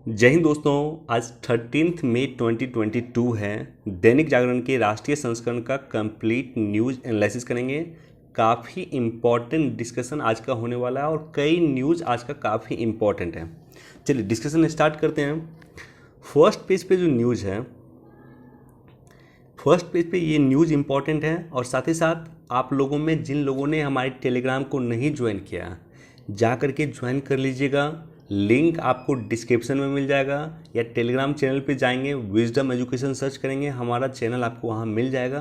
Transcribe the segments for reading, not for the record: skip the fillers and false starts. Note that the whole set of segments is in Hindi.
जय हिंद दोस्तों। आज 13 मई 2022 है। दैनिक जागरण के राष्ट्रीय संस्करण का कंप्लीट न्यूज़ एनालिसिस करेंगे। काफ़ी इम्पॉर्टेंट डिस्कशन आज का होने वाला है और कई न्यूज़ आज का काफ़ी इम्पॉर्टेंट है। चलिए डिस्कशन स्टार्ट करते हैं। फर्स्ट पेज पे जो न्यूज़ है, फर्स्ट पेज पे ये न्यूज़ इम्पॉर्टेंट है और साथ ही साथ आप लोगों में जिन लोगों ने हमारे टेलीग्राम को नहीं ज्वाइन किया, जा करके ज्वाइन कर लीजिएगा। लिंक आपको डिस्क्रिप्शन में मिल जाएगा या टेलीग्राम चैनल पे जाएंगे, विजडम एजुकेशन सर्च करेंगे, हमारा चैनल आपको वहाँ मिल जाएगा।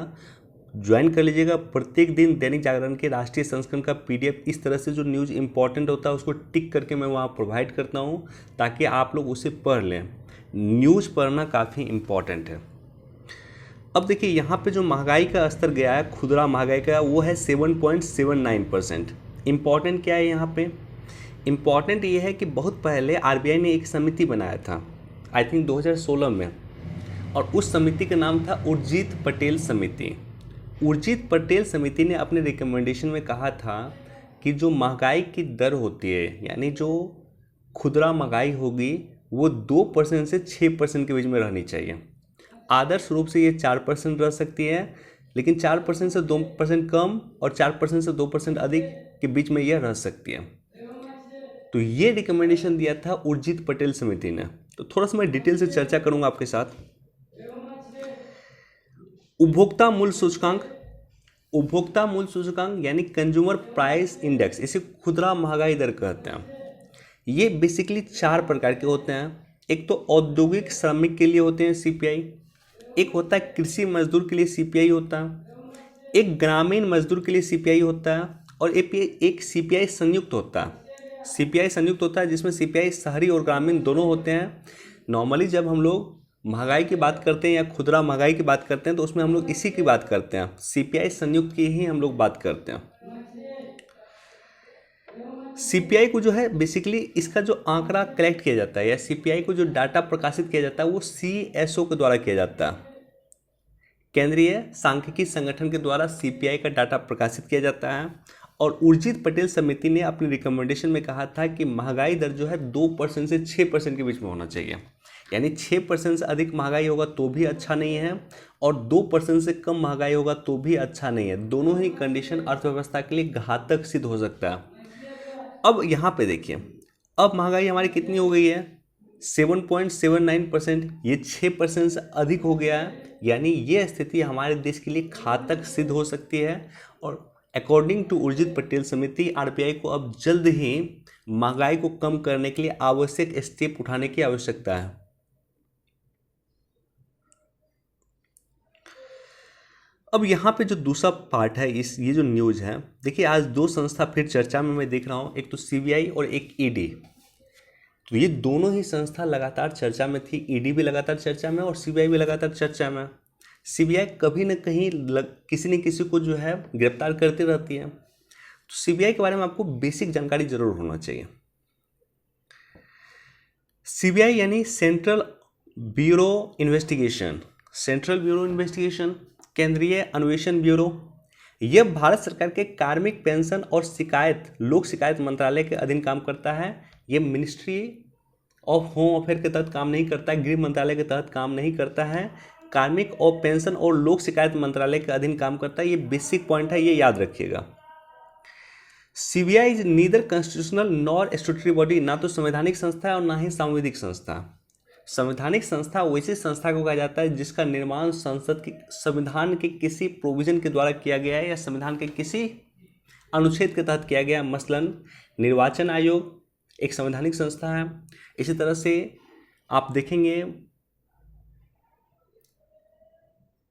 ज्वाइन कर लीजिएगा। प्रत्येक दिन दैनिक जागरण के राष्ट्रीय संस्करण का पीडीएफ इस तरह से जो न्यूज़ इंपॉर्टेंट होता है उसको टिक करके मैं वहाँ प्रोवाइड करता हूँ ताकि आप लोग उसे पढ़ लें। न्यूज़ पढ़ना काफ़ी इम्पॉर्टेंट है। अब देखिए यहाँ पे जो महंगाई का स्तर गया है, खुदरा महंगाई का, वो है 7.79%। इम्पॉर्टेंट क्या है यहाँ पे? इम्पॉर्टेंट ये है कि बहुत पहले आरबीआई ने एक समिति बनाया था, आई थिंक 2016 में, और उस समिति का नाम था उर्जित पटेल समिति। उर्जित पटेल समिति ने अपने रिकमेंडेशन में कहा था कि जो महंगाई की दर होती है, यानी जो खुदरा महंगाई होगी, वो 2% से 6% के बीच में रहनी चाहिए। आदर्श रूप से ये 4% रह सकती है, लेकिन 4% से 2% कम और 4% से 2% अधिक के बीच में यह रह सकती है। तो ये रिकमेंडेशन दिया था उर्जित पटेल समिति ने। तो थोड़ा सा मैं डिटेल से चर्चा करूंगा आपके साथ। उपभोक्ता मूल्य सूचकांक, उपभोक्ता मूल्य सूचकांक यानी कंज्यूमर प्राइस इंडेक्स, इसे खुदरा महंगाई दर कहते हैं। ये बेसिकली 4 प्रकार के होते हैं। एक तो औद्योगिक श्रमिक के लिए होते हैं सीपीआई, एक होता है कृषि मजदूर के लिए सीपीआई होता है, एक ग्रामीण मजदूर के लिए सीपीआई होता है, और एक सीपीआई संयुक्त होता है। सीपीआई संयुक्त होता है जिसमें सीपीआई शहरी और ग्रामीण दोनों होते हैं। नॉर्मली जब हम लोग महंगाई की बात करते हैं या खुदरा महंगाई की बात करते हैं तो उसमें हम लोग इसी की बात करते हैं, सीपीआई संयुक्त की ही हम लोग बात करते हैं। सीपीआई को जो है बेसिकली इसका जो आंकड़ा कलेक्ट किया जाता है या सीपीआई को जो डाटा प्रकाशित किया जाता है वो सीएसओ के द्वारा किया जाता है। केंद्रीय सांख्यिकी संगठन के द्वारा सीपीआई का डाटा प्रकाशित किया जाता है। और उर्जित पटेल समिति ने अपनी रिकमेंडेशन में कहा था कि महंगाई दर जो है 2% से 6% के बीच में होना चाहिए। यानी 6% से अधिक महंगाई होगा तो भी अच्छा नहीं है और 2% से कम महंगाई होगा तो भी अच्छा नहीं है। दोनों ही कंडीशन अर्थव्यवस्था के लिए घातक सिद्ध हो सकता है। अब यहाँ पे देखिए, अब महंगाई हमारी कितनी हो गई है? 7.79%। ये 6% से अधिक हो गया है। यानी ये स्थिति हमारे देश के लिए घातक सिद्ध हो सकती है। और अकॉर्डिंग टू उर्जित पटेल समिति, आरबीआई को अब जल्द ही महंगाई को कम करने के लिए आवश्यक स्टेप उठाने की आवश्यकता है। अब यहाँ पे जो दूसरा पार्ट है, ये जो न्यूज़ है, देखिए आज 2 संस्था फिर चर्चा में मैं देख रहा हूँ, एक तो सीबीआई और एक ईडी। तो ये दोनों ही संस्था लगातार चर्चा में थी। ईडी भी लगातार चर्चा में और सीबीआई भी लगातार चर्चा में। सीबीआई कभी न कहीं किसी न किसी को जो है गिरफ्तार करती रहती है। तो सीबीआई के बारे में आपको बेसिक जानकारी जरूर होना चाहिए। सीबीआई यानी central bureau investigation, central bureau investigation, केंद्रीय अन्वेषण ब्यूरो। यह भारत सरकार के कार्मिक, पेंशन और शिकायत, लोक शिकायत मंत्रालय के अधीन काम करता है। ये मिनिस्ट्री ऑफ होम अफेयर के तहत काम नहीं करता है, गृह मंत्रालय के तहत काम नहीं करता है। कार्मिक और पेंशन और लोक शिकायत मंत्रालय के अधीन काम करता है। ये बेसिक पॉइंट है, ये याद रखिएगा। CBI is neither constitutional nor statutory body, ना तो संवैधानिक संस्था है और ना ही सांविधिक संस्था। संवैधानिक संस्था वैसी संस्था को कहा जाता है जिसका निर्माण संसद के संविधान के किसी प्रोविजन के द्वारा किया गया है या संविधान के किसी अनुच्छेद के तहत किया गया है। मसलन निर्वाचन आयोग एक संवैधानिक संस्था है। इसी तरह से आप देखेंगे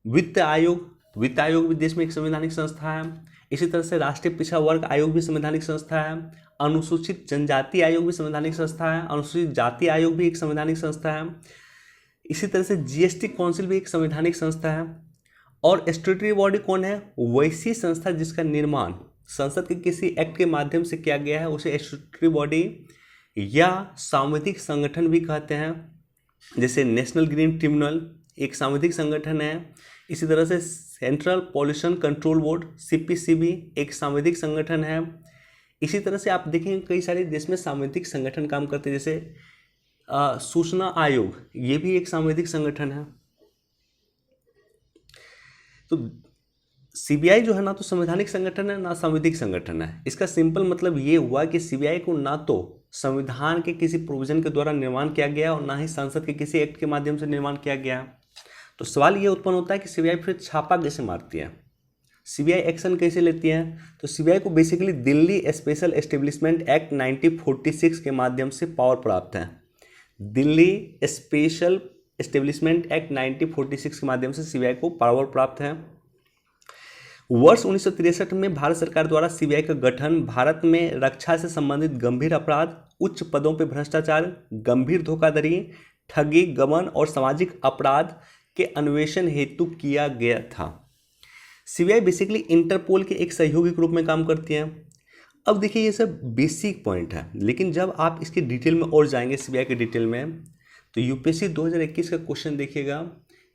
वित्त आयोग भी देश में एक संवैधानिक संस्था है। इसी तरह से राष्ट्रीय पिछड़ा वर्ग आयोग भी संवैधानिक संस्था है। अनुसूचित जनजाति आयोग भी संवैधानिक संस्था है। अनुसूचित जाति आयोग भी एक संवैधानिक संस्था है। इसी तरह से जीएसटी काउंसिल भी एक संवैधानिक संस्था है। और स्टैट्यूटरी बॉडी कौन है? वैसी संस्था जिसका निर्माण संसद के किसी एक्ट के माध्यम से किया गया है उसे स्टैट्यूटरी बॉडी या सांविधिक संगठन भी कहते हैं। जैसे नेशनल ग्रीन ट्रिब्यूनल एक सांविधिक संगठन है। इसी तरह से central pollution control board CPCB एक सांविधिक संगठन है। इसी तरह से आप देखेंगे कई सारे देश में सांविधिक संगठन काम करते हैं, जैसे सूचना आयोग, ये भी एक सांविधिक संगठन है। तो सीबीआई जो है ना तो संवैधानिक संगठन है ना सांविधिक संगठन है। इसका सिंपल मतलब ये हुआ कि सीबीआई को ना तो संविधान के किसी प्रोविजन के द्वारा निर्माण किया गया और ना ही संसद के किसी एक्ट के माध्यम से निर्माण किया गया। तो सवाल ये उत्पन्न होता है कि सीबीआई फिर छापा कैसे मारती है, सीबीआई एक्शन कैसे लेती है। तो सीबीआई को basically Delhi special establishment act 1946 के माध्यम से पावर प्राप्त है। दिल्ली स्पेशल एस्टेब्लिशमेंट एक्ट 1946 के माध्यम से सीबीआई को पावर प्राप्त है। वर्ष 1963 में भारत सरकार द्वारा सीबीआई का गठन भारत में रक्षा से संबंधित गंभीर अपराध, उच्च पदों पर भ्रष्टाचार, गंभीर धोखाधड़ी, ठगी, गबन और सामाजिक अपराध के अन्वेषण हेतु किया गया था। सीबीआई बेसिकली इंटरपोल के एक सहयोगी के रूप में काम करती है। अब देखिए ये सब बेसिक पॉइंट है, लेकिन जब आप इसके डिटेल में और जाएंगे सीबीआई के डिटेल में, तो यूपीएससी 2021 का क्वेश्चन देखिएगा।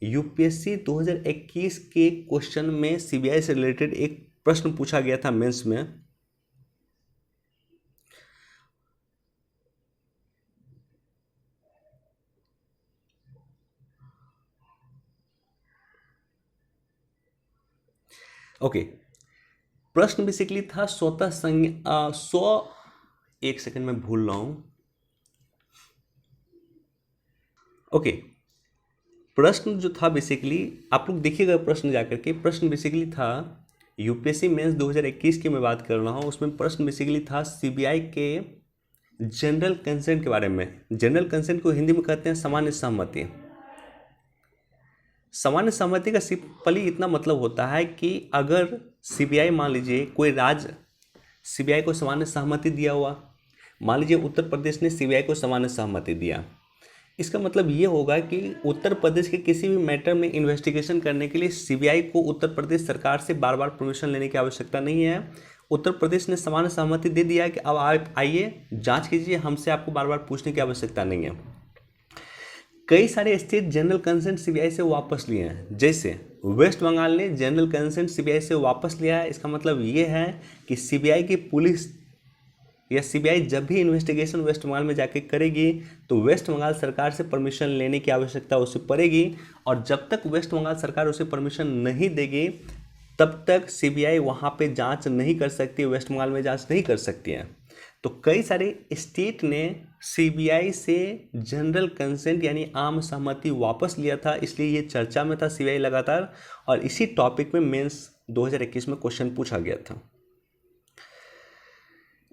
यूपीएससी 2021 के क्वेश्चन में सीबीआई से रिलेटेड एक प्रश्न पूछा गया था मेंस में। ओके, प्रश्न बेसिकली था स्वतः एक सेकंड में भूल रहा हूं। ओके, प्रश्न जो था बेसिकली, आप लोग देखिएगा प्रश्न जाकर के, प्रश्न बेसिकली था यूपीएससी मेंस 2021 की मैं बात कर रहा हूँ। उसमें प्रश्न बेसिकली था सीबीआई के जनरल कंसेंट के बारे में। जनरल कंसेंट को हिंदी में कहते हैं सामान्य सहमति। सामान्य सहमति का सिंपली इतना मतलब होता है कि अगर सीबीआई, मान लीजिए कोई राज्य सीबीआई को सामान्य सहमति दिया हुआ, मान लीजिए उत्तर प्रदेश ने सीबीआई को सामान्य सहमति दिया, इसका मतलब ये होगा कि उत्तर प्रदेश के किसी भी मैटर में इन्वेस्टिगेशन करने के लिए सीबीआई को उत्तर प्रदेश सरकार से बार बार परमिशन लेने की आवश्यकता नहीं है। उत्तर प्रदेश ने सामान्य सहमति दे दिया है कि अब आप आइए जांच कीजिए, हमसे आपको बार बार पूछने की आवश्यकता नहीं है। कई सारे स्टेट जनरल कंसेंट सीबीआई से वापस लिए हैं, जैसे वेस्ट बंगाल ने जनरल कंसेंट सीबीआई से वापस लिया है। इसका मतलब ये है कि सीबीआई की पुलिस या सीबीआई जब भी इन्वेस्टिगेशन वेस्ट बंगाल में जाके करेगी तो वेस्ट बंगाल सरकार से परमिशन लेने की आवश्यकता उसे पड़ेगी, और जब तक वेस्ट बंगाल सरकार उसे परमिशन नहीं देगी तब तक सीबीआई वहाँ पे जांच नहीं कर सकती, वेस्ट बंगाल में जांच नहीं कर सकती है। तो कई सारे स्टेट ने सीबीआई से जनरल कंसेंट यानी आम सहमति वापस लिया था, इसलिए ये चर्चा में था सीबीआई लगातार, और इसी टॉपिक में मेंस 2021 में क्वेश्चन पूछा गया था।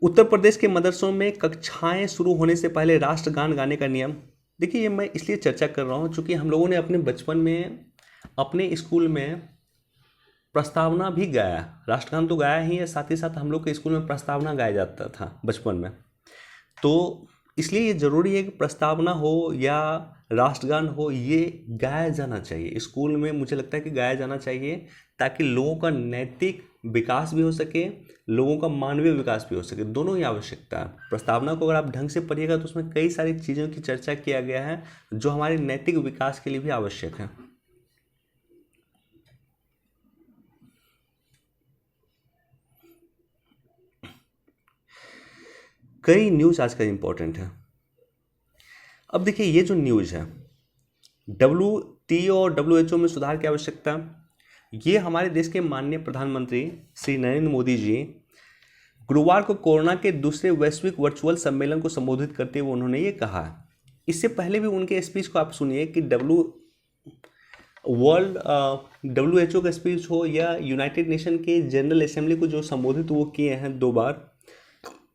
उत्तर प्रदेश के मदरसों में कक्षाएं शुरू होने से पहले राष्ट्रगान गाने का नियम। देखिए ये मैं इसलिए चर्चा कर रहा हूँ चूँकि हम लोगों ने अपने बचपन में अपने स्कूल में प्रस्तावना भी गाया, राष्ट्रगान तो गाया ही है, साथ ही साथ हम लोग के स्कूल में प्रस्तावना गाया जाता था बचपन में। तो इसलिए ये ज़रूरी है कि प्रस्तावना हो या राष्ट्रगान हो, ये गाया जाना चाहिए स्कूल में। मुझे लगता है कि गाया जाना चाहिए ताकि लोगों का नैतिक विकास भी हो सके, लोगों का मानवीय विकास भी हो सके, दोनों ही आवश्यकता है। प्रस्तावना को अगर आप ढंग से पढ़िएगा तो उसमें कई सारी चीज़ों की चर्चा किया गया है जो हमारे नैतिक विकास के लिए भी आवश्यक है। कई न्यूज़ आजकल इम्पोर्टेंट है। अब देखिए ये जो न्यूज़ है, WTO और WHO में सुधार की आवश्यकता, ये हमारे देश के माननीय प्रधानमंत्री श्री नरेंद्र मोदी जी गुरुवार को कोरोना के दूसरे वैश्विक वर्चुअल सम्मेलन को संबोधित करते हुए उन्होंने ये कहा। इससे पहले भी उनके स्पीच को आप सुनिए कि WHO का स्पीच हो या यूनाइटेड नेशन के जनरल असेंबली को जो संबोधित वो किए हैं 2 बार,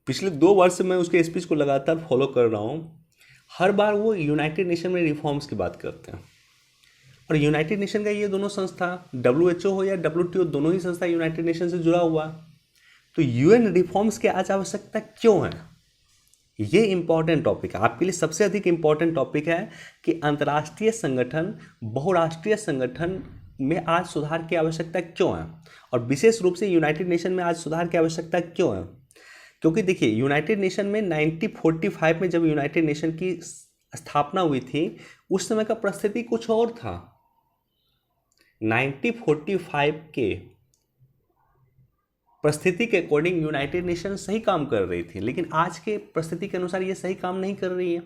पिछले 2 वर्ष से मैं उसके स्पीच को लगातार फॉलो कर रहा हूँ। हर बार वो यूनाइटेड नेशन में रिफॉर्म्स की बात करते हैं, और यूनाइटेड नेशन का ये दोनों संस्था WHO हो या WTO, दोनों ही संस्था यूनाइटेड नेशन से जुड़ा हुआ। तो यूएन रिफॉर्म्स की आज आवश्यकता क्यों है, ये इंपॉर्टेंट टॉपिक है आपके लिए। सबसे अधिक इंपॉर्टेंट टॉपिक है कि अंतर्राष्ट्रीय संगठन, बहुराष्ट्रीय संगठन में आज सुधार की आवश्यकता क्यों है, और विशेष रूप से यूनाइटेड नेशन में आज सुधार की आवश्यकता क्यों है। क्योंकि देखिए यूनाइटेड नेशन में 1945 में जब यूनाइटेड नेशन की स्थापना हुई थी उस समय का परिस्थिति कुछ और था। 1945 के परिस्थिति के अकॉर्डिंग यूनाइटेड नेशन सही काम कर रही थी, लेकिन आज के परिस्थिति के अनुसार ये सही काम नहीं कर रही है।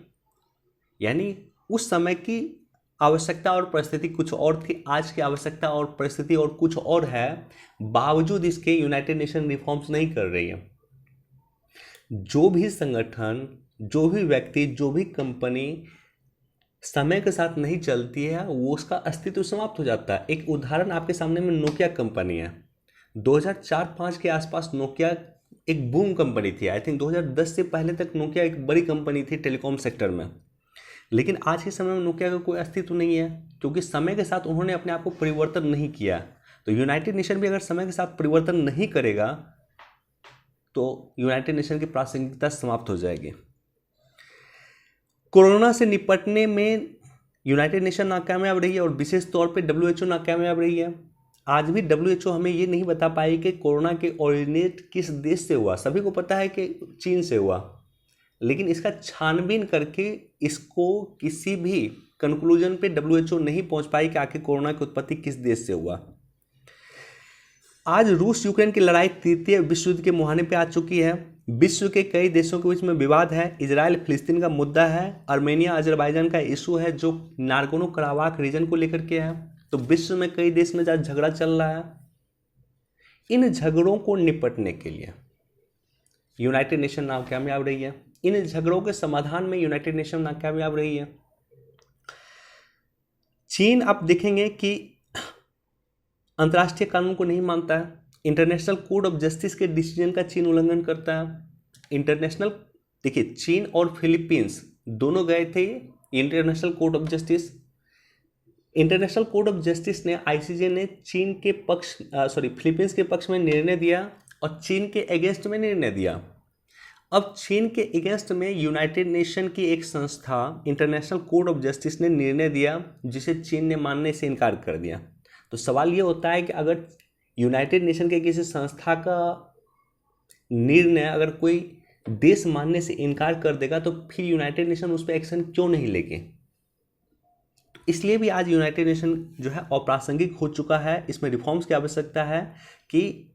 यानी उस समय की आवश्यकता और परिस्थिति कुछ और थी, आज की आवश्यकता और परिस्थिति और कुछ और है, बावजूद इसके यूनाइटेड नेशन रिफॉर्म्स नहीं कर रही है। जो भी संगठन, जो भी व्यक्ति, जो भी कंपनी समय के साथ नहीं चलती है वो उसका अस्तित्व समाप्त हो जाता है। एक उदाहरण आपके सामने में नोकिया कंपनी है। 2004-5 के आसपास नोकिया एक बूम कंपनी थी। आई थिंक 2010 से पहले तक नोकिया एक बड़ी कंपनी थी टेलीकॉम सेक्टर में। लेकिन आज के समय में नोकिया का कोई अस्तित्व नहीं है, क्योंकि समय के साथ उन्होंने अपने आप को परिवर्तन नहीं किया। तो यूनाइटेड नेशन भी अगर समय के साथ परिवर्तन नहीं करेगा तो यूनाइटेड नेशन की प्रासंगिकता समाप्त हो जाएगी। कोरोना से निपटने में यूनाइटेड नेशन नाकामयाब रही है और विशेष तौर पे डब्ल्यूएचओ नाकामयाब रही है। आज भी डब्ल्यूएचओ हमें ये नहीं बता पाई कि कोरोना के ओरिजिनेट किस देश से हुआ। सभी को पता है कि चीन से हुआ, लेकिन इसका छानबीन करके इसको किसी भी कंक्लूजन पे डब्ल्यूएचओ नहीं पहुंच पाई कि आखिर कोरोना की उत्पत्ति किस देश से हुआ। आज रूस यूक्रेन की लड़ाई तृतीय विश्व युद्ध के मुहाने पे आ चुकी है। विश्व के कई देशों के बीच में विवाद है। इजराइल फिलिस्तीन का मुद्दा है, आर्मेनिया अजरबैजान का इशू है जो नागोर्नो कराबाख रीजन को लेकर के है। तो विश्व में कई देश में जहाँ झगड़ा चल रहा है, इन झगड़ों को निपटने के लिए यूनाइटेड नेशन नाकामयाब रही है। इन झगड़ों के समाधान में यूनाइटेड नेशन नाकामयाब रही है। चीन आप देखेंगे कि अंतर्राष्ट्रीय कानून को नहीं मानता है। इंटरनेशनल कोड ऑफ जस्टिस के डिसीजन का चीन उल्लंघन करता है। इंटरनेशनल देखिए, चीन और फिलीपींस दोनों गए थे international code of justice. International code of justice ने, आईसीजे ने चीन के पक्ष फिलीपींस के पक्ष में निर्णय दिया और चीन के अगेंस्ट में निर्णय दिया। अब चीन के अगेंस्ट में यूनाइटेड नेशन की एक संस्था इंटरनेशनल कोड ऑफ जस्टिस ने निर्णय दिया, जिसे चीन ने मानने से इनकार कर दिया। तो सवाल ये होता है कि अगर यूनाइटेड नेशन के किसी संस्था का निर्णय अगर कोई देश मानने से इनकार कर देगा तो फिर यूनाइटेड नेशन उस पर एक्शन क्यों नहीं लेंगे। तो इसलिए भी आज यूनाइटेड नेशन जो है अप्रासंगिक हो चुका है। इसमें रिफॉर्म्स की आवश्यकता है कि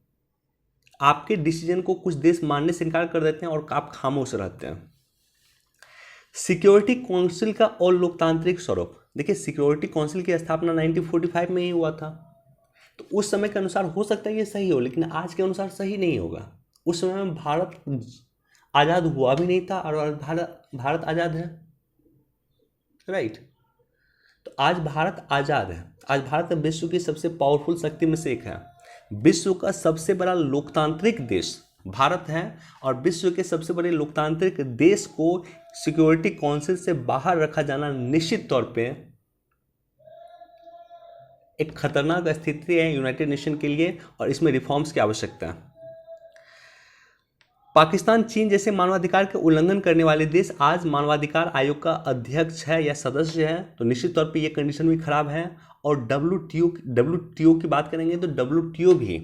आपके डिसीजन को कुछ देश मानने से इनकार कर देते हैं और आप खामोश रहते हैं। सिक्योरिटी काउंसिल का और लोकतांत्रिक स्वरूप, देखिए सिक्योरिटी काउंसिल की स्थापना 1945 में ही हुआ था। तो उस समय के अनुसार हो सकता है ये सही हो, लेकिन आज के अनुसार सही नहीं होगा। उस समय में भारत आज़ाद हुआ भी नहीं था और भारत आज़ाद है, राइट। तो आज भारत आज़ाद है। आज भारत विश्व की सबसे पावरफुल शक्ति में से एक है। विश्व का सबसे बड़ा लोकतांत्रिक देश भारत है और विश्व के सबसे बड़े लोकतांत्रिक देश को सिक्योरिटी काउंसिल से बाहर रखा जाना निश्चित तौर पे एक खतरनाक स्थिति है यूनाइटेड नेशन के लिए और इसमें रिफॉर्म्स की आवश्यकता है। पाकिस्तान, चीन जैसे मानवाधिकार के उल्लंघन करने वाले देश आज मानवाधिकार आयोग का अध्यक्ष है या सदस्य है, तो निश्चित तौर पे ये कंडीशन भी खराब है। और डब्ल्यूटीओ की बात करेंगे तो डब्ल्यूटीओ भी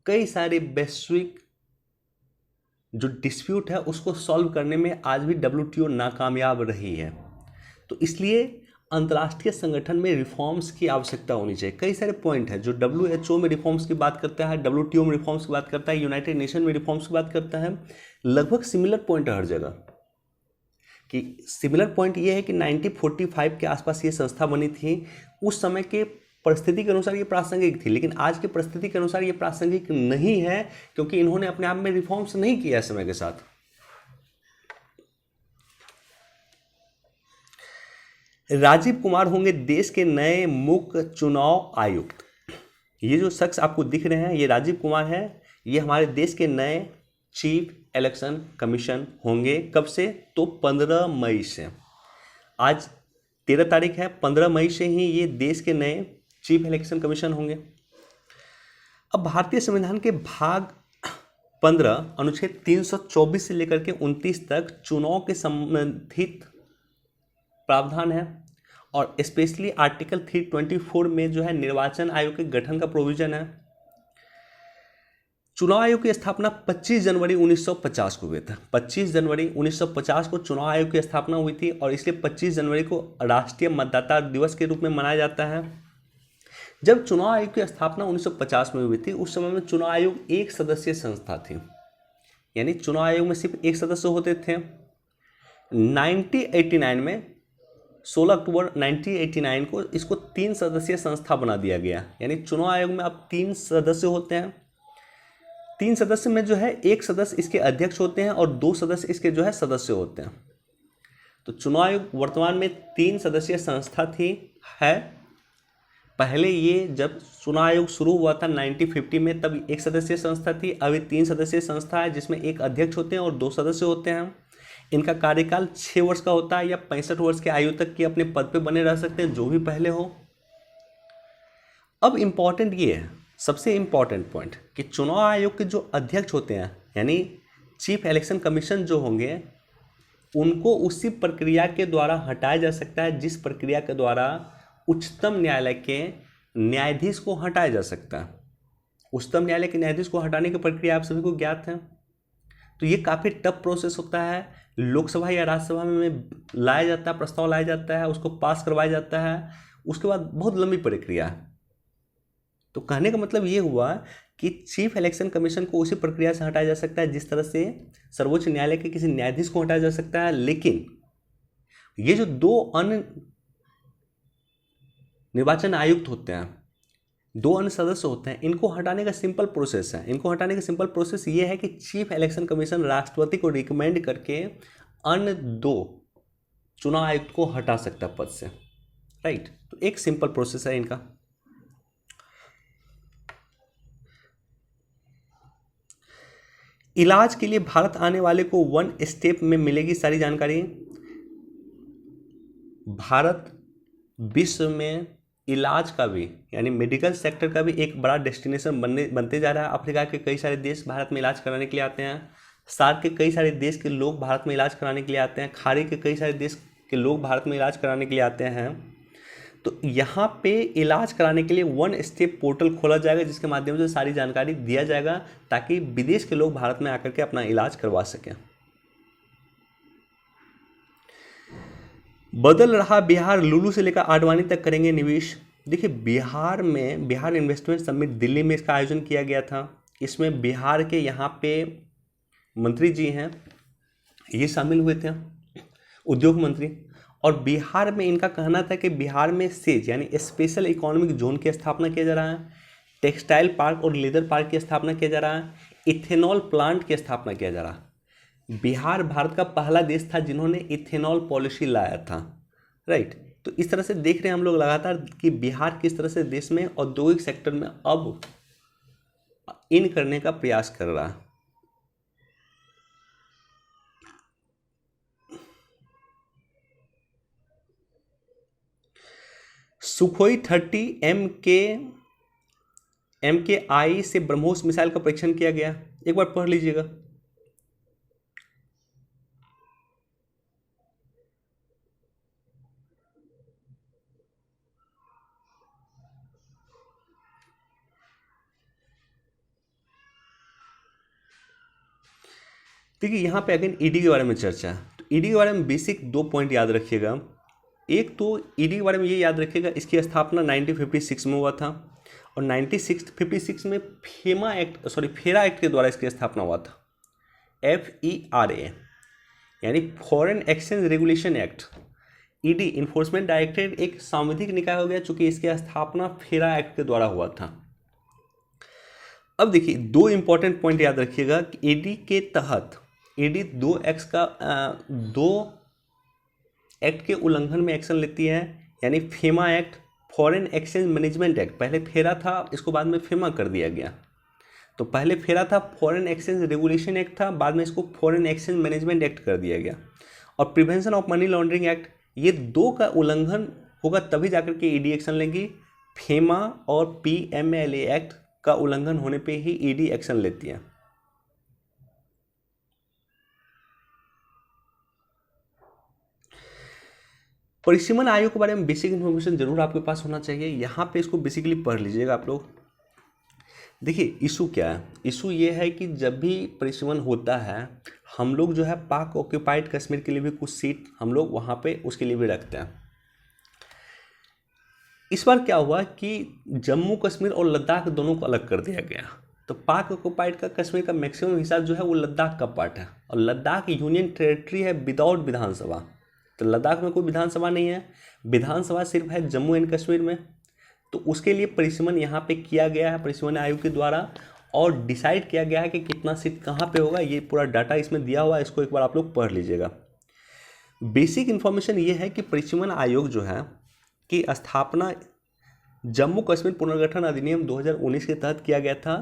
कई सारे वैश्विक जो डिस्प्यूट है उसको सॉल्व करने में आज भी डब्ल्यूटीओ नाकामयाब रही है। तो इसलिए अंतर्राष्ट्रीय संगठन में रिफॉर्म्स की आवश्यकता होनी चाहिए। कई सारे पॉइंट है जो डब्ल्यूएचओ में रिफॉर्म्स की बात करता है, डब्ल्यूटीओ में रिफॉर्म्स की बात करता है, यूनाइटेड नेशन में रिफॉर्म्स की बात करता है। लगभग सिमिलर पॉइंट है हर जगह। कि सिमिलर पॉइंट ये है कि 1945 के आसपास ये संस्था बनी थी। उस समय के परिस्थिति के अनुसार ये प्रासंगिक थी, लेकिन आज की परिस्थिति के अनुसार ये प्रासंगिक नहीं है, क्योंकि इन्होंने अपने आप में रिफॉर्म्स नहीं किया समय के साथ। राजीव कुमार होंगे देश के नए मुख्य चुनाव आयुक्त। ये जो शख्स आपको दिख रहे हैं ये राजीव कुमार है। ये हमारे देश के नए चीफ इलेक्शन कमीशन होंगे। कब से? तो 15 मई से। आज 13 तारीख है, 15 मई से ही ये देश के नए चीफ इलेक्शन कमीशन होंगे। अब भारतीय संविधान के भाग 15 अनुच्छेद 324 से लेकर के 29 तक चुनाव के संबंधित प्रावधान है और स्पेशली आर्टिकल 324 में जो है निर्वाचन आयोग के गठन का प्रोविजन है। चुनाव आयोग की स्थापना 25 जनवरी 1950 को हुई था। 25 जनवरी 1950 को चुनाव आयोग की स्थापना हुई थी और इसलिए 25 जनवरी को राष्ट्रीय मतदाता दिवस के रूप में मनाया जाता है। जब चुनाव आयोग की स्थापना 1950 में हुई थी उस समय में चुनाव आयोग एक सदस्यीय संस्था थी, यानी चुनाव आयोग में सिर्फ एक सदस्य होते थे। 1989 में 16 अक्टूबर 1989 को इसको 3 सदस्यीय संस्था बना दिया गया। यानी चुनाव आयोग में अब 3 सदस्य होते हैं। 3 सदस्य में जो है एक सदस्य इसके अध्यक्ष होते हैं और 2 सदस्य इसके जो है सदस्य होते हैं। तो चुनाव आयोग वर्तमान में 3 सदस्यीय संस्था थी है। पहले ये जब चुनाव आयोग शुरू हुआ था 1950 में, तब 1 सदस्यीय संस्था थी। अभी 3 सदस्यीय संस्था है जिसमें एक अध्यक्ष होते हैं और 2 सदस्य होते हैं। इनका कार्यकाल 6 वर्ष का होता है या 65 वर्ष की आयु तक की अपने पद पे बने रह सकते हैं, जो भी पहले हो। अब इम्पॉर्टेंट ये है, सबसे इम्पॉर्टेंट पॉइंट, कि चुनाव आयोग के जो अध्यक्ष होते हैं यानी चीफ इलेक्शन कमीशन जो होंगे, उनको उसी प्रक्रिया के द्वारा हटाया जा सकता है जिस प्रक्रिया के द्वारा उच्चतम न्यायालय के न्यायाधीश को हटाया जा सकता है। उच्चतम न्यायालय के न्यायाधीश को हटाने की प्रक्रिया आप सभी को ज्ञात है। तो ये काफ़ी टफ प्रोसेस होता है। लोकसभा या राज्यसभा में लाया जाता है, प्रस्ताव लाया जाता है, उसको पास करवाया जाता है, उसके बाद बहुत लंबी प्रक्रिया है। तो कहने का मतलब ये हुआ कि चीफ इलेक्शन कमीशन को उसी प्रक्रिया से हटाया जा सकता है जिस तरह से सर्वोच्च न्यायालय के किसी न्यायाधीश को हटाया जा सकता है। लेकिन ये जो 2 अन्य निर्वाचन आयुक्त होते हैं, 2 अन्य सदस्य होते हैं, इनको हटाने का सिंपल प्रोसेस है। इनको हटाने का सिंपल प्रोसेस ये है कि चीफ इलेक्शन कमीशन राष्ट्रपति को रिकमेंड करके अन्य 2 चुनाव आयुक्त को हटा सकता है पद से, राइट। तो एक सिंपल प्रोसेस है इनका। इलाज के लिए भारत आने वाले को 1 स्टेप में मिलेगी सारी जानकारी। भारत विश्व में इलाज का भी यानी मेडिकल सेक्टर का भी एक बड़ा डेस्टिनेशन बनते जा रहा है। अफ्रीका के कई सारे देश भारत में इलाज कराने के लिए आते हैं। सार्क के कई सारे देश के लोग भारत में इलाज कराने के लिए आते हैं। खाड़ी के कई सारे देश के लोग भारत में इलाज कराने के लिए आते हैं। तो यहाँ पे इलाज कराने के लिए 1 स्टेप पोर्टल खोला जाएगा जिसके माध्यम से सारी जानकारी दिया जाएगा ताकि विदेश के लोग भारत में आकर के अपना इलाज करवा सकें। बदल रहा बिहार, लुलू से लेकर आडवाणी तक करेंगे निवेश। देखिए, बिहार में बिहार इन्वेस्टमेंट समिट दिल्ली में इसका आयोजन किया गया था। इसमें बिहार के यहाँ पे मंत्री जी हैं, ये शामिल हुए थे, उद्योग मंत्री। और बिहार में इनका कहना था कि बिहार में सेज यानी स्पेशल इकोनॉमिक जोन की स्थापना किया जा रहा है, टेक्सटाइल पार्क और लेदर पार्क की स्थापना किया जा रहा है, इथेनॉल प्लांट की स्थापना किया जा रहा है। बिहार भारत का पहला देश था जिन्होंने इथेनॉल पॉलिसी लाया था, राइट। तो इस तरह से देख रहे हैं हम लोग लगातार कि बिहार किस तरह से देश में औद्योगिक सेक्टर में अब इन करने का प्रयास कर रहा है। सुखोई 30 MKI से ब्रह्मोस मिसाइल का परीक्षण किया गया। एक बार पढ़ लीजिएगा। देखिए, यहाँ पे अगेन ईडी के बारे में चर्चा है। तो ईडी के बारे में बेसिक 2 पॉइंट याद रखिएगा। एक तो ईडी के बारे में ये याद रखिएगा, इसकी स्थापना 1956 में हुआ था और 1956 में फेरा एक्ट के द्वारा इसकी स्थापना हुआ था। FERA यानी foreign exchange regulation act. ED enforcement directorate एक सांविधिक निकाय हो गया चूंकि इसकी स्थापना फेरा एक्ट के द्वारा हुआ था। अब देखिए, 2 इंपॉर्टेंट पॉइंट याद रखिएगा कि ईडी के तहत ईडी 2 एक्ट के उल्लंघन में एक्शन लेती है, यानी FEMA act, foreign exchange management act. पहले फेरा था, इसको बाद में फेमा कर दिया गया। तो पहले फेरा था, फॉरेन एक्सचेंज रेगुलेशन एक्ट था, बाद में इसको फॉरेन एक्सचेंज मैनेजमेंट एक्ट कर दिया गया। और prevention of money laundering act, ये 2 का उल्लंघन होगा तभी जाकर के ईडी एक्शन लेगी। फेमा और PMLA एक्ट का उल्लंघन होने पे ही ईडी एक्शन लेती है। परिसीमन आयोग के बारे में बेसिक इन्फॉर्मेशन जरूर आपके पास होना चाहिए। यहाँ पे इसको बेसिकली पढ़ लीजिएगा आप लोग। देखिए, इशू क्या है? इशू ये है कि जब भी परिसीमन होता है, हम लोग जो है पाक ऑक्यूपाइड कश्मीर के लिए भी कुछ सीट हम लोग वहाँ पे उसके लिए भी रखते हैं। इस बार क्या हुआ कि जम्मू कश्मीर और लद्दाख दोनों को अलग कर दिया गया। तो पाक ऑक्यूपाइड का कश्मीर का मैक्सिमम हिस्सा जो है वो लद्दाख का पार्ट है और लद्दाख यूनियन टेरिटरी है विदाउट विधानसभा। तो लद्दाख में कोई विधानसभा नहीं है, विधानसभा सिर्फ है जम्मू एंड कश्मीर में। तो उसके लिए परिसीमन यहाँ पे किया गया है परिसीमन आयोग के द्वारा, और डिसाइड किया गया है कि कितना सीट कहाँ पे होगा। ये पूरा डाटा इसमें दिया हुआ है, इसको एक बार आप लोग पढ़ लीजिएगा। बेसिक इन्फॉर्मेशन ये है कि परिसीमन आयोग जो है की स्थापना जम्मू कश्मीर पुनर्गठन अधिनियम 2019 के तहत किया गया था।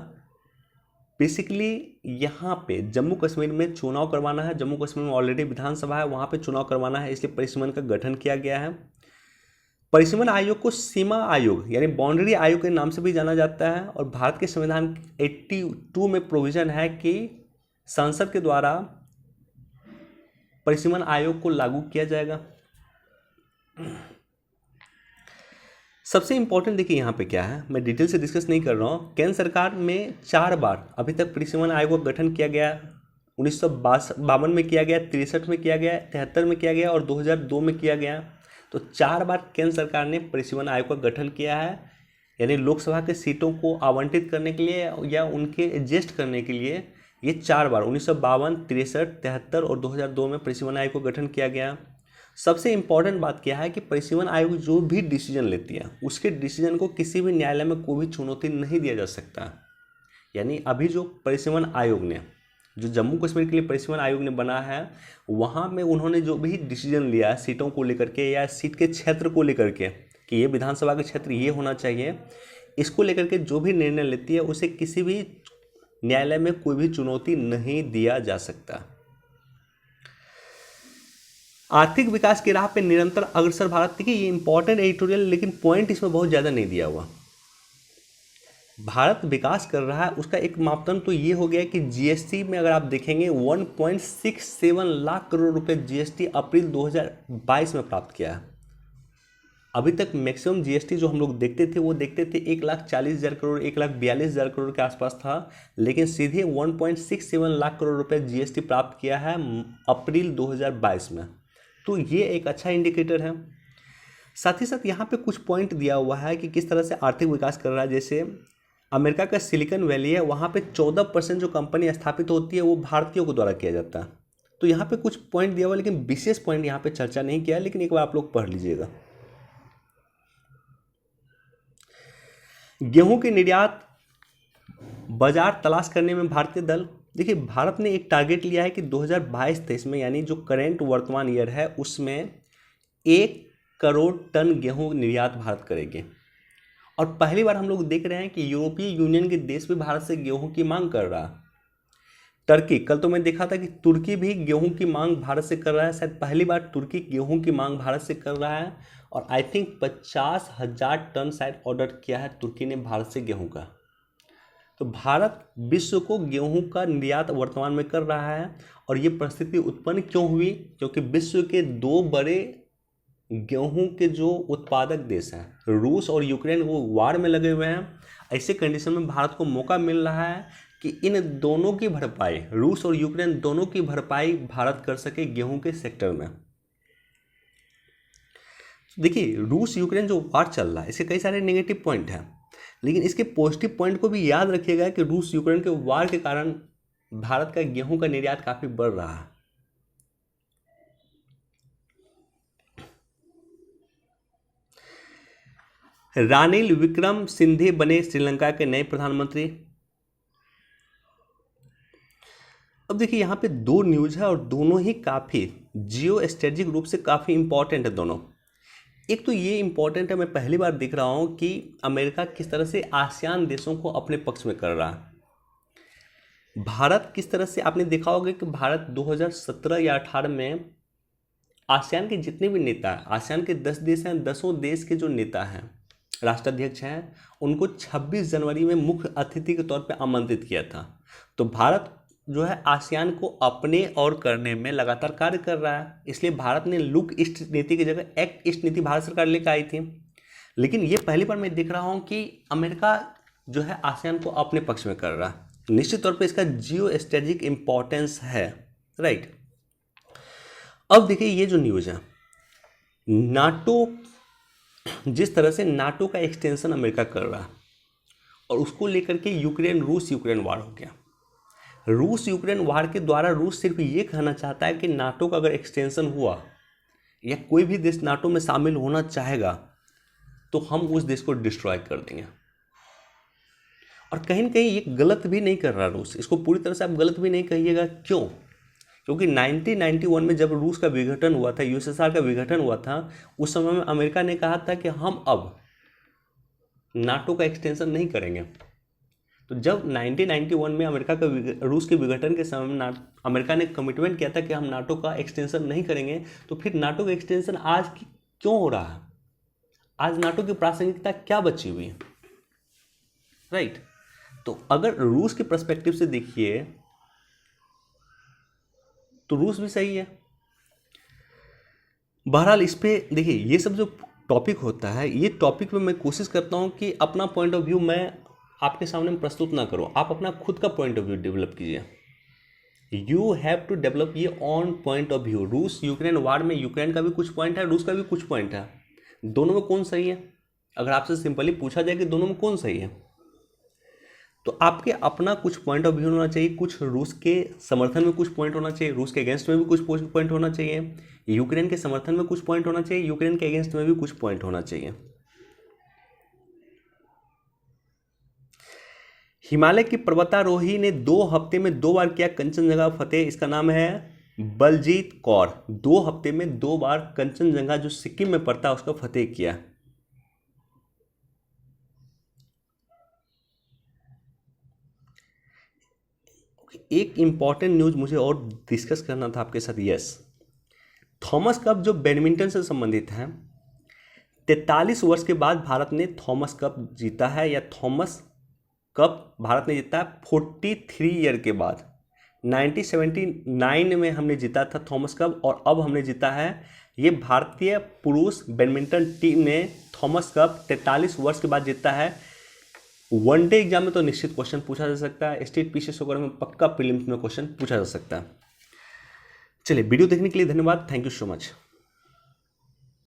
बेसिकली यहाँ पे जम्मू कश्मीर में चुनाव करवाना है, जम्मू कश्मीर में ऑलरेडी विधानसभा है, वहाँ पे चुनाव करवाना है, इसलिए परिसीमन का गठन किया गया है। परिसीमन आयोग को सीमा आयोग यानी बाउंड्री आयोग के नाम से भी जाना जाता है, और भारत के संविधान 82 में प्रोविजन है कि संसद के द्वारा परिसीमन आयोग को लागू किया जाएगा। सबसे इंपॉर्टेंट देखिए यहाँ पे क्या है, मैं डिटेल से डिस्कस नहीं कर रहा हूँ। केंद्र सरकार में 4 बार अभी तक परिसीमन आयोग का गठन किया गया। 1952 में किया गया, 63 में किया गया, 73 में किया गया और 2002 में किया गया। तो 4 बार केंद्र सरकार ने परिसीमन आयोग का गठन किया है, यानी लोकसभा के सीटों को आवंटित करने के लिए या उनके एडजस्ट करने के लिए ये 4 बार 1952, 63, 73 और 2002 में परिसीमन आयोग का गठन किया गया। सबसे इम्पॉर्टेंट बात क्या है कि परिसीमन आयोग जो भी डिसीजन लेती है उसके डिसीजन को किसी भी न्यायालय में कोई भी चुनौती नहीं दिया जा सकता। यानी अभी जो परिसीमन आयोग ने, जो जम्मू कश्मीर के लिए परिसीमन आयोग ने बना है, वहाँ में उन्होंने जो भी डिसीजन लिया है सीटों को लेकर के या सीट के क्षेत्र को लेकर के कि ये विधानसभा का क्षेत्र ये होना चाहिए, इसको लेकर के जो भी निर्णय लेती है उसे किसी भी न्यायालय में कोई भी चुनौती नहीं दिया जा सकता। आर्थिक विकास की राह पे निरंतर अग्रसर भारत, देखिए ये इंपॉर्टेंट एडिटोरियल, लेकिन पॉइंट इसमें बहुत ज़्यादा नहीं दिया हुआ। भारत विकास कर रहा है, उसका एक मापदंड तो ये हो गया कि जीएसटी में अगर आप देखेंगे 1.67 लाख करोड़ रुपए जीएसटी अप्रैल 2022 में प्राप्त किया है। अभी तक मैक्सिमम जीएसटी जो हम लोग देखते थे वो देखते थे 1,40,000 करोड़, 1,42,000 करोड़ के आसपास था, लेकिन सीधे 1.67 लाख करोड़ रुपए जीएसटी प्राप्त किया है अप्रैल 2022 में। तो ये एक अच्छा इंडिकेटर है। साथ ही साथ यहाँ पे कुछ पॉइंट दिया हुआ है कि किस तरह से आर्थिक विकास कर रहा है। जैसे अमेरिका का सिलिकॉन वैली है, वहाँ पे 14% जो कंपनी स्थापित होती है वो भारतीयों के द्वारा किया जाता है। तो यहाँ पे कुछ पॉइंट दिया हुआ, लेकिन विशेष पॉइंट यहाँ पे चर्चा नहीं किया है, लेकिन एक बार आप लोग पढ़ लीजिएगा। गेहूं के निर्यात बाजार तलाश करने में भारतीय दल, देखिए भारत ने एक टारगेट लिया है कि 2022-23 में, यानी जो करेंट वर्तमान ईयर है उसमें 1 करोड़ टन गेहूं निर्यात भारत करेंगे। और पहली बार हम लोग देख रहे हैं कि यूरोपीय यूनियन के देश भी भारत से गेहूं की मांग कर रहा है। टर्की, कल तो मैं देखा था कि तुर्की भी गेहूं की मांग भारत से कर रहा है। शायद पहली बार तुर्की गेहूं की मांग भारत से कर रहा है, और आई थिंक 50,000 टन शायद ऑर्डर किया है तुर्की ने भारत से गेहूं का। तो भारत विश्व को गेहूं का निर्यात वर्तमान में कर रहा है। और ये परिस्थिति उत्पन्न क्यों हुई? क्योंकि विश्व के 2 बड़े गेहूं के जो उत्पादक देश हैं, रूस और यूक्रेन, वो वार में लगे हुए हैं। ऐसे कंडीशन में भारत को मौका मिल रहा है कि इन दोनों की भरपाई, रूस और यूक्रेन दोनों की भरपाई भारत कर सके गेहूं के सेक्टर में। देखिए रूस यूक्रेन जो वार चल रहा है इसके कई सारे नेगेटिव पॉइंट हैं, लेकिन इसके पॉजिटिव पॉइंट को भी याद रखिएगा कि रूस यूक्रेन के वार के कारण भारत का गेहूं का निर्यात काफी बढ़ रहा है। रानिल विक्रमसिंघे बने श्रीलंका के नए प्रधानमंत्री। अब देखिए यहाँ पे 2 न्यूज है और दोनों ही काफी जियो स्ट्रेटेजिक रूप से काफी इंपॉर्टेंट है दोनों। एक तो ये इंपॉर्टेंट है, मैं पहली बार देख रहा हूं कि अमेरिका किस तरह से आसियान देशों को अपने पक्ष में कर रहा है। भारत किस तरह से, आपने देखा होगा कि भारत 2017 या 18 में आसियान के जितने भी नेता, आसियान के 10 देश हैं, 10 देश के जो नेता हैं, राष्ट्राध्यक्ष हैं, उनको 26 जनवरी में मुख्य अतिथि के तौर पर आमंत्रित किया था। तो भारत जो है आसियान को अपने और करने में लगातार कार्य कर रहा है। इसलिए भारत ने लुक ईस्ट नीति की जगह एक्ट ईस्ट नीति भारत सरकार लेकर आई थी। लेकिन ये पहली बार मैं देख रहा हूं कि अमेरिका जो है आसियान को अपने पक्ष में कर रहा है। निश्चित तौर पे इसका जियो स्ट्रेटेजिक इंपॉर्टेंस है, राइट। अब देखिए ये जो न्यूज है, नाटो, जिस तरह से नाटो का एक्सटेंशन अमेरिका कर रहा है और उसको लेकर के रूस यूक्रेन वार हो गया। रूस यूक्रेन वार के द्वारा रूस सिर्फ ये कहना चाहता है कि नाटो का अगर एक्सटेंशन हुआ या कोई भी देश नाटो में शामिल होना चाहेगा तो हम उस देश को डिस्ट्रॉय कर देंगे। और कहीं ना कहीं ये गलत भी नहीं कर रहा रूस, इसको पूरी तरह से आप गलत भी नहीं कहिएगा। क्यों? क्योंकि 1991 में जब रूस का विघटन हुआ था, यूएसएसआर का विघटन हुआ था, उस समय में अमेरिका ने कहा था कि हम अब नाटो का एक्सटेंशन नहीं करेंगे। तो जब 1991 में अमेरिका का रूस के विघटन के समय में अमेरिका ने कमिटमेंट किया था कि हम नाटो का एक्सटेंशन नहीं करेंगे, तो फिर नाटो का एक्सटेंशन आज क्यों हो रहा है? आज नाटो की प्रासंगिकता क्या बची हुई है? राइट। तो अगर रूस के पर्सपेक्टिव से देखिए तो रूस भी सही है। बहरहाल इस पे देखिए, ये सब जो टॉपिक होता है, ये टॉपिक में मैं कोशिश करता हूँ कि अपना पॉइंट ऑफ व्यू मैं आपके सामने प्रस्तुत ना करूँ, आप अपना खुद का पॉइंट ऑफ व्यू डेवलप कीजिए। यू हैव टू डेवलप ये ऑन पॉइंट ऑफ व्यू। रूस यूक्रेन वार में यूक्रेन का भी कुछ पॉइंट है, रूस का भी कुछ पॉइंट है। दोनों में कौन सही है? अगर आपसे सिंपली पूछा जाए कि दोनों में कौन सही है, तो आपके अपना कुछ पॉइंट ऑफ व्यू होना चाहिए। कुछ रूस के समर्थन में कुछ पॉइंट होना चाहिए, रूस के अगेंस्ट में भी कुछ पॉइंट होना चाहिए, यूक्रेन के समर्थन में कुछ पॉइंट होना चाहिए, यूक्रेन के अगेंस्ट में भी कुछ पॉइंट होना चाहिए। हिमालय की पर्वतारोही ने 2 हफ्ते में 2 बार किया कंचनजंगा फतेह। इसका नाम है बलजीत कौर। 2 हफ्ते में 2 बार कंचनजंगा जो सिक्किम में पड़ता है उसका फतेह किया। एक इंपॉर्टेंट न्यूज मुझे और डिस्कस करना था आपके साथ। यस, थॉमस कप जो बैडमिंटन से संबंधित है, 43 वर्ष के बाद भारत ने थॉमस कप जीता है, या थॉमस कप भारत ने जीता है 43 ईयर के बाद। 1979 में हमने जीता था थॉमस कप, और अब हमने जीता है। ये भारतीय पुरुष बैडमिंटन टीम ने थॉमस कप 43 वर्ष के बाद जीता है। वनडे एग्जाम में तो निश्चित क्वेश्चन पूछा जा सकता है, स्टेट पीसीएस वगैरह में पक्का प्रीलिम्स में क्वेश्चन पूछा जा सकता है। चलिए, वीडियो देखने के लिए धन्यवाद। Thank you so much.